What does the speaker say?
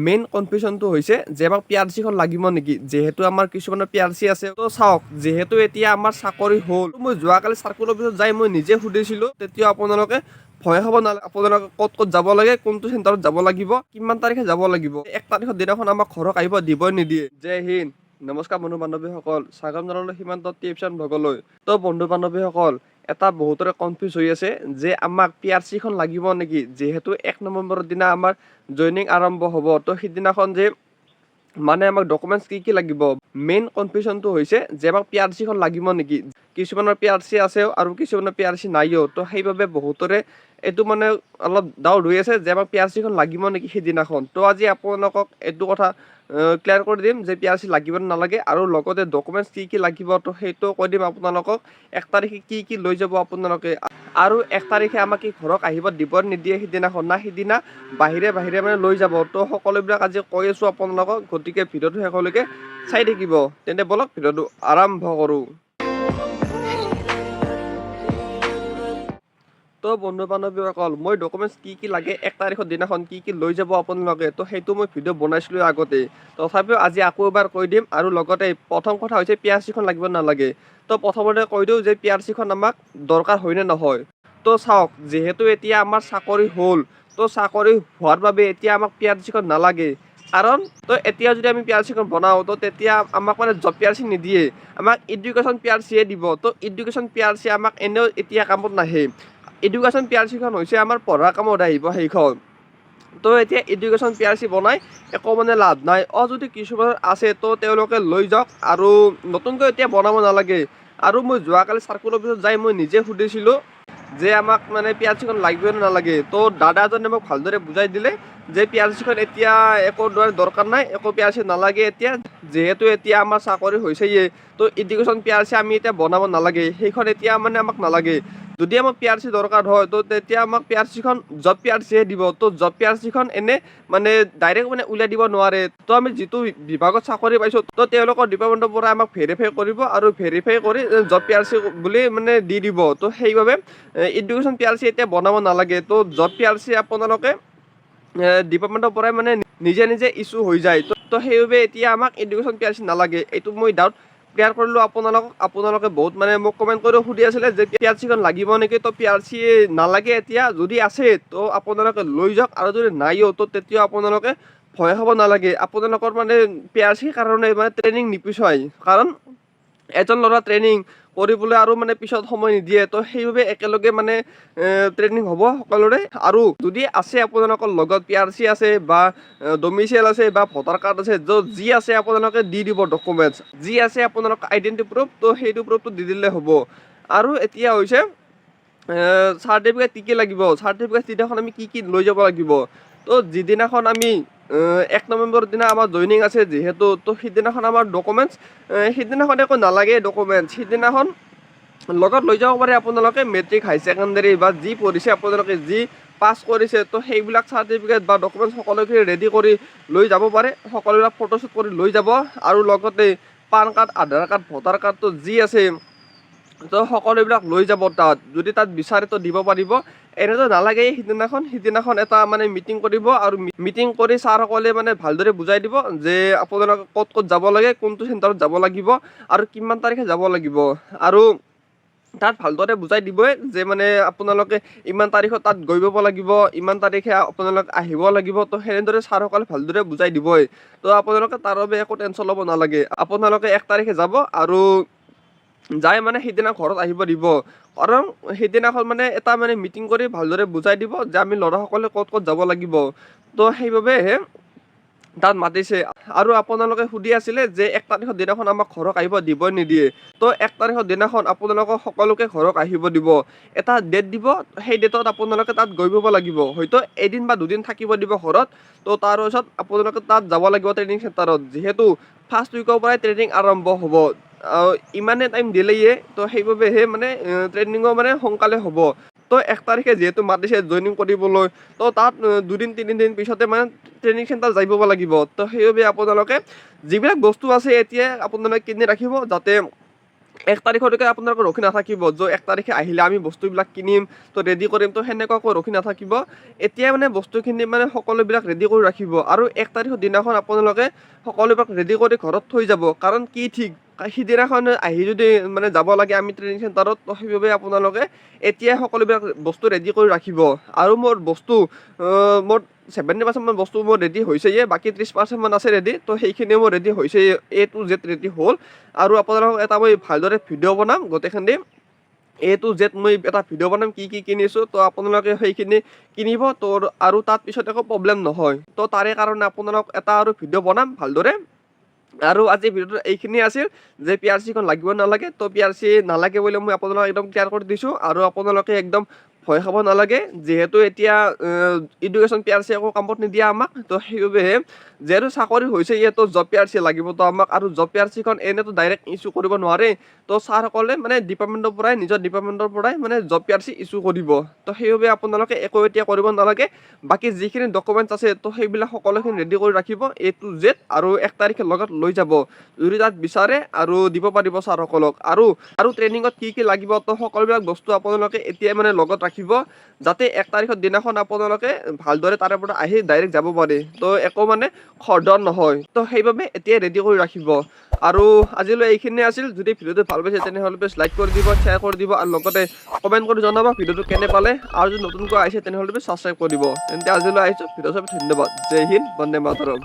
Main কনফিউজনটো হৈছে যে আমাক PRC-খন লাগিব নেকি, যিহেতু আমাৰ কিছুমানৰ PRC আছে। তো চাওক, যিহেতু এতিয়া আমাৰ চাকৰি হ'ল, মই যোৱাকালি চাৰ্কুল অফিচত যাই মই নিজে সুধিছিলোঁ, তেতিয়া আপোনালোকে ভয় খাব নালাগে, আপোনালোকে ক'ত ক'ত যাব লাগে, কোনটো চেণ্টাৰত যাব লাগিব, কিমান তাৰিখে যাব লাগিব। 1 তাৰিখৰ দিনাখন আমাক ঘৰত আহিব দিবই নিদিয়ে। জয় হিন্দ, নমস্কাৰ বন্ধু বান্ধৱীসকল, স্বাগতম জনালোঁ সীমান্ত টিপছ এণ্ড ভ্লগলৈ। তো বন্ধু বান্ধৱীসকল, এটা বহুতৰে কনফিউজ হৈ আছে যে আমাক PRC-খন লাগিব নেকি, যিহেতু 1 নৱেম্বৰৰ দিনা আমাৰ জইনিং আৰম্ভ হ'ব। তো সিদিনাখন যে মানে আমাক ডকুমেণ্টছ কি লাগিব, মেইন কনফিউজনটো হৈছে যে আমাক PRC-খন লাগিব নেকি। কিছুমানৰ PRC আছে আৰু কিছুমানৰ PRC নাইও। তো সেইবাবে বহুতৰে এইটো মানে অলপ ডাউট হৈ আছে যে আমাক PRC-খন লাগিব নেকি সিদিনাখন। তো আজি আপোনালোকক এইটো কথা ক্লিয়াৰ কৰি দিম যে PRC লাগিব নে নালাগে, আৰু লগতে ডকুমেণ্টছ কি লাগিব। তো সেইটো কৈ দিম আপোনালোকক, 1 তাৰিখে কি লৈ যাব আপোনালোকে, আৰু 1 তাৰিখে আমাক কি ঘৰত আহিব দিব নিদিয়ে সিদিনাখন, না সিদিনা বাহিৰে মানে লৈ যাব। তো সকলোবিলাক আজি কৈ আছোঁ আপোনালোকক, গতিকে ভিডিঅ'টো শেষলৈকে চাই থাকিব। তেন্তে বলক ভিডিঅ'টো আৰম্ভ কৰোঁ। তো বন্ধু বান্ধৱীসকল, মই ডকুমেণ্টছ কি লাগে, 1 তাৰিখৰ দিনাখন কি লৈ যাব আপোনালোকে, তো সেইটো মই ভিডিঅ' বনাইছিলোঁ আগতে। তথাপিও আজি আকৌ এবাৰ কৈ দিম। আৰু লগতে প্ৰথম কথা হৈছে PRC-খন লাগিব নালাগে। তো প্ৰথমতে কৈ দিওঁ যে PRC-খন আমাক দৰকাৰ হয় নে নহয়। তো চাওক, যিহেতু এতিয়া আমাৰ চাকৰি হ'ল, তো চাকৰি হোৱাৰ বাবে এতিয়া আমাক PRC-খন নালাগে। কাৰণ তো এতিয়া যদি আমি PRC-খন বনাওঁ, তো তেতিয়া আমাক মানে জব PRC নিদিয়ে, আমাক এডুকেশ্যন PRC-হে দিব। তো এডুকেশ্যন PRC আমাক এনেও এতিয়া কামত নাহে। এডুকেশ্যন PRC-খন হৈছে আমাৰ পঢ়াৰ কামত আহিব সেইখন। তো এতিয়া এডুকেশ্যন PRC বনাই একো মানে লাভ নাই। যদি কিছুমানৰ আছে তো তেওঁলোকে লৈ যাওক, আৰু নতুনকৈ এতিয়া বনাব নালাগে। আৰু মই যোৱাকালি চাৰ্কুল অফিচত যাই মই নিজে সুধিছিলোঁ যে আমাক মানে PRC-খন লাগিব নে নালাগে। তো দাদা এজনে মোক ভালদৰে বুজাই দিলে যে PRC-খন এতিয়া একো দৰকাৰ নাই, একো PRC নালাগে এতিয়া, যিহেতু এতিয়া আমাৰ চাকৰি হৈছেয়ে। তো এডুকেশ্যন PRC আমি এতিয়া বনাব নালাগে, সেইখন এতিয়া মানে আমাক নালাগে। যদি আমাক PRC দৰকাৰ হয়, তো তেতিয়া আমাক PRC-খন জব PRC-হে দিব। তো জব PRC-খন এনে মানে ডাইৰেক্ট মানে উলিয়াই দিব নোৱাৰে। তো আমি যিটো বিভাগত চাকৰি পাইছোঁ, তো তেওঁলোকৰ ডিপাৰ্টমেণ্টৰ পৰা আমাক ভেৰিফাই কৰিব, আৰু ভেৰিফাই কৰি জব PRC বুলি মানে দি দিব। তো সেইবাবে এডুকেশ্যন PRC এতিয়া বনাব নালাগে। তো জব PRC আপোনালোকে ডিপাৰ্টমেণ্টৰ পৰাই মানে নিজে ইছ্যু হৈ যায়। তো সেইবাবে এতিয়া আমাক এডুকেশ্যন PRC নালাগে। এইটো মই ডাউট ক্লিয়াৰ কৰিলোঁ আপোনালোকে বহুত মানে মোক কমেণ্ট কৰি সুধি আছিলে যে PRC-খন লাগিব নেকি। তো PRC নালাগে এতিয়া, যদি আছে তো আপোনালোকে লৈ যাওক, আৰু যদি নাইও তো তেতিয়া আপোনালোকে ভয় খাব নালাগে। আপোনালোকৰ মানে PRC-ৰ কাৰণে মানে ট্ৰেইনিং নিপিছুৱাই, কাৰণ এজন ল'ৰা ট্ৰেইনিং কৰিবলৈ আৰু মানে পিছত সময় নিদিয়ে। তো সেইবাবে একেলগে মানে ট্ৰেইনিং হ'ব সকলোৰে। আৰু যদি আছে আপোনালোকৰ লগত PRC আছে, বা ডমিচিয়েল আছে, বা ভোটাৰ কাৰ্ড আছে, যি আছে আপোনালোকে দি দিব ডকুমেণ্টছ, যি আছে আপোনালোকৰ আইডেণ্টি প্ৰুফ, তো সেইটো প্ৰুফটো দি দিলে হ'ব। আৰু এতিয়া হৈছে চাৰ্টিফিকেট কি লাগিব। চাৰ্টিফিকেট দিনাখন আমি কি লৈ যাব লাগিব। তো যিদিনাখন আমি 1 নৱেম্বৰৰ দিনা আমাৰ জইনিং আছে যিহেতু, তো সিদিনাখন আমাৰ ডকুমেণ্টছ সিদিনাখন একো নালাগে। ডকুমেণ্টছ সিদিনাখন লগত লৈ যাব পাৰে আপোনালোকে, মেট্ৰিক হাই ছেকেণ্ডেৰী বা যি পঢ়িছে আপোনালোকে, যি পাছ কৰিছে, তো সেইবিলাক চাৰ্টিফিকেট বা ডকুমেণ্টছ সকলোখিনি ৰেডি কৰি লৈ যাব পাৰে। সকলোবিলাক ফটোশ্বুট কৰি লৈ যাব, আৰু লগতে পান কাৰ্ড, আধাৰ কাৰ্ড, ভোটাৰ কাৰ্ডটো যি আছে তো সকলোবিলাক লৈ যাব। যদি তাত বিচাৰে তো দিব পাৰিব, এনেতো নালাগে। সিদিনাখন এটা মানে মিটিং কৰিব, আৰু মিটিং কৰি ছাৰসকলে মানে ভালদৰে বুজাই দিব যে আপোনালোকে ক'ত যাব লাগে, কোনটো চেণ্টাৰত যাব লাগিব, আৰু কিমান তাৰিখে যাব লাগিব। আৰু তাত ভালদৰে বুজাই দিবই যে মানে আপোনালোকে ইমান তাৰিখত তাত গৈ পাব লাগিব, ইমান তাৰিখে আপোনালোকে আহিব লাগিব। তো সেনেদৰে ছাৰসকলে ভালদৰে বুজাই দিবই। তো আপোনালোকে তাৰ বাবে একো টেনশ্যন ল'ব নালাগে। আপোনালোকে 1 তাৰিখে যাব, আৰু যাই মানে সিদিনা ঘৰত আহিব দিব। কাৰণ সেইদিনাখন মানে এটা মানে মিটিং কৰি ভালদৰে বুজাই দিব যে আমি ল'ৰাসকলে ক'ত যাব লাগিব। তো সেইবাবেহে তাত মাতিছে। আৰু আপোনালোকে সুধি আছিলে যে 1 তাৰিখৰ দিনাখন আমাক ঘৰত আহিব দিবই নিদিয়ে। তো 1 তাৰিখৰ দিনাখন আপোনালোকক সকলোকে ঘৰত আহিব দিব। এটা ডেট দিব, সেই ডেটত আপোনালোকে তাত গৈ পাব লাগিব। হয়তো এদিন বা দুদিন থাকিব দিব ঘৰত। তো তাৰ পিছত আপোনালোকে তাত যাব লাগিব ট্ৰেইনিং চেণ্টাৰত, যিহেতু ফাৰ্ষ্ট উইকৰ পৰাই ট্ৰেইনিং আৰম্ভ হ'ব। ইমানে টাইম দিলেয়ে, তো সেইবাবেহে মানে ট্ৰেইনিঙো মানে সোনকালে হ'ব। তো 1 তাৰিখে যিহেতু মাতিছে জইনিং কৰিবলৈ, তো তাত 2-3 দিন পিছতে মানে ট্ৰেইনিং চেণ্টাৰ যাই পাব লাগিব। তো সেইবাবে আপোনালোকে যিবিলাক বস্তু আছে এতিয়া আপোনালোকে কিনি ৰাখিব, যাতে 1 তাৰিখলৈকে আপোনালোকে ৰখি নাথাকিব যে 1 তাৰিখে আহিলে আমি বস্তুবিলাক কিনিম তো ৰেডি কৰিম তো সেনেকুৱাকৈ ৰখি নাথাকিব এতিয়া মানে বস্তুখিনি মানে সকলোবিলাক ৰেডি কৰি ৰাখিব আৰু 1 তাৰিখৰ দিনাখন আপোনালোকে সকলোবিলাক ৰেডি কৰি ঘৰত থৈ যাব কাৰণ কি ঠিক সিদিনাখন আহি যদি মানে যাব লাগে আমি ট্ৰেইনিং চেণ্টাৰত তো সেইবাবে আপোনালোকে এতিয়াই সকলোবিলাক বস্তু ৰেডি কৰি ৰাখিব আৰু মোৰ বস্তু মোৰ 70% মান বস্তু মোৰ ৰেডি হৈছেয়ে বাকী 30% মান আছে ৰেডি তো সেইখিনি মোৰ ৰেডি হৈছে A to Z ৰেডি হ'ল আৰু আপোনালোকক এটা মই ভালদৰে ভিডিঅ' বনাম গোটেইখিনি A to Z মই এটা ভিডিঅ' বনাম কি কি কিনিছোঁ তো আপোনালোকে সেইখিনি কিনিব তো আৰু তাত পিছত একো প্ৰব্লেম নহয় তো তাৰে কাৰণে আপোনালোক এটা আৰু ভিডিঅ' বনাম ভালদৰে আৰু আজি ভিডিঅ'টো এইখিনি আছিল যে PRC-খন লাগিব নালাগে তো PRC নালাগে বুলি মই আপোনালোকক একদম ক্লিয়াৰ কৰি দিছোঁ আৰু আপোনালোকে একদম ভয় খাব নালাগে যিহেতু এতিয়া এডুকেশ্যন PRC একো কামত নিদিয়ে আমাক তো সেইবাবে যিহেতু চাকৰি হৈছে ইয়াতো জব PRC লাগিব তো আমাক আৰু জব PRC-খন এনেতো ডাইৰেক্ট ইছ্যু কৰিব নোৱাৰে তো ছাৰসকলে মানে ডিপাৰ্টমেণ্টৰ পৰাই নিজৰ ডিপাৰ্টমেণ্টৰ পৰাই মানে জব PRC ইছ্যু কৰিব তো সেইবাবে আপোনালোকে একো এতিয়া কৰিব নালাগে বাকী যিখিনি ডকুমেণ্টছ আছে তো সেইবিলাক সকলোখিনি ৰেডি কৰি ৰাখিব A to Z আৰু 1 তাৰিখে লগত লৈ যাব যদি তাত বিচাৰে আৰু দিব পাৰিব ছাৰসকলক আৰু ট্ৰেইনিঙত কি লাগিব তো সকলোবিলাক বস্তু আপোনালোকে এতিয়াই মানে লগত ৰাখিব যাতে 1 তাৰিখৰ দিনাখন আপোনালোকে ভালদৰে তাৰে পৰা আহি ডাইৰেক্ট যাব পাৰে তো একো মানে খৰধৰ নহয় তো সেইবাবে এতিয়াই ৰেডি কৰি ৰাখিব আৰু আজিলৈ এইখিনি আছিল যদি ভিডিঅ'টো ভাল পাইছে তেনেহ'লে প্লিজ লাইক কৰি দিব শ্বেয়াৰ কৰি দিব আৰু লগতে কমেণ্ট কৰি জনাব ভিডিঅ'টো কেনে পালে আৰু যদি নতুনকৈ আহিছে তেনেহ'লে প্লিজ ছাবস্ক্ৰাইব কৰিব তেন্তে আজিলৈ আহিছোঁ ভিডিঅ' চাই ধন্যবাদ জয় হিন্দ বন্দে মাতৰম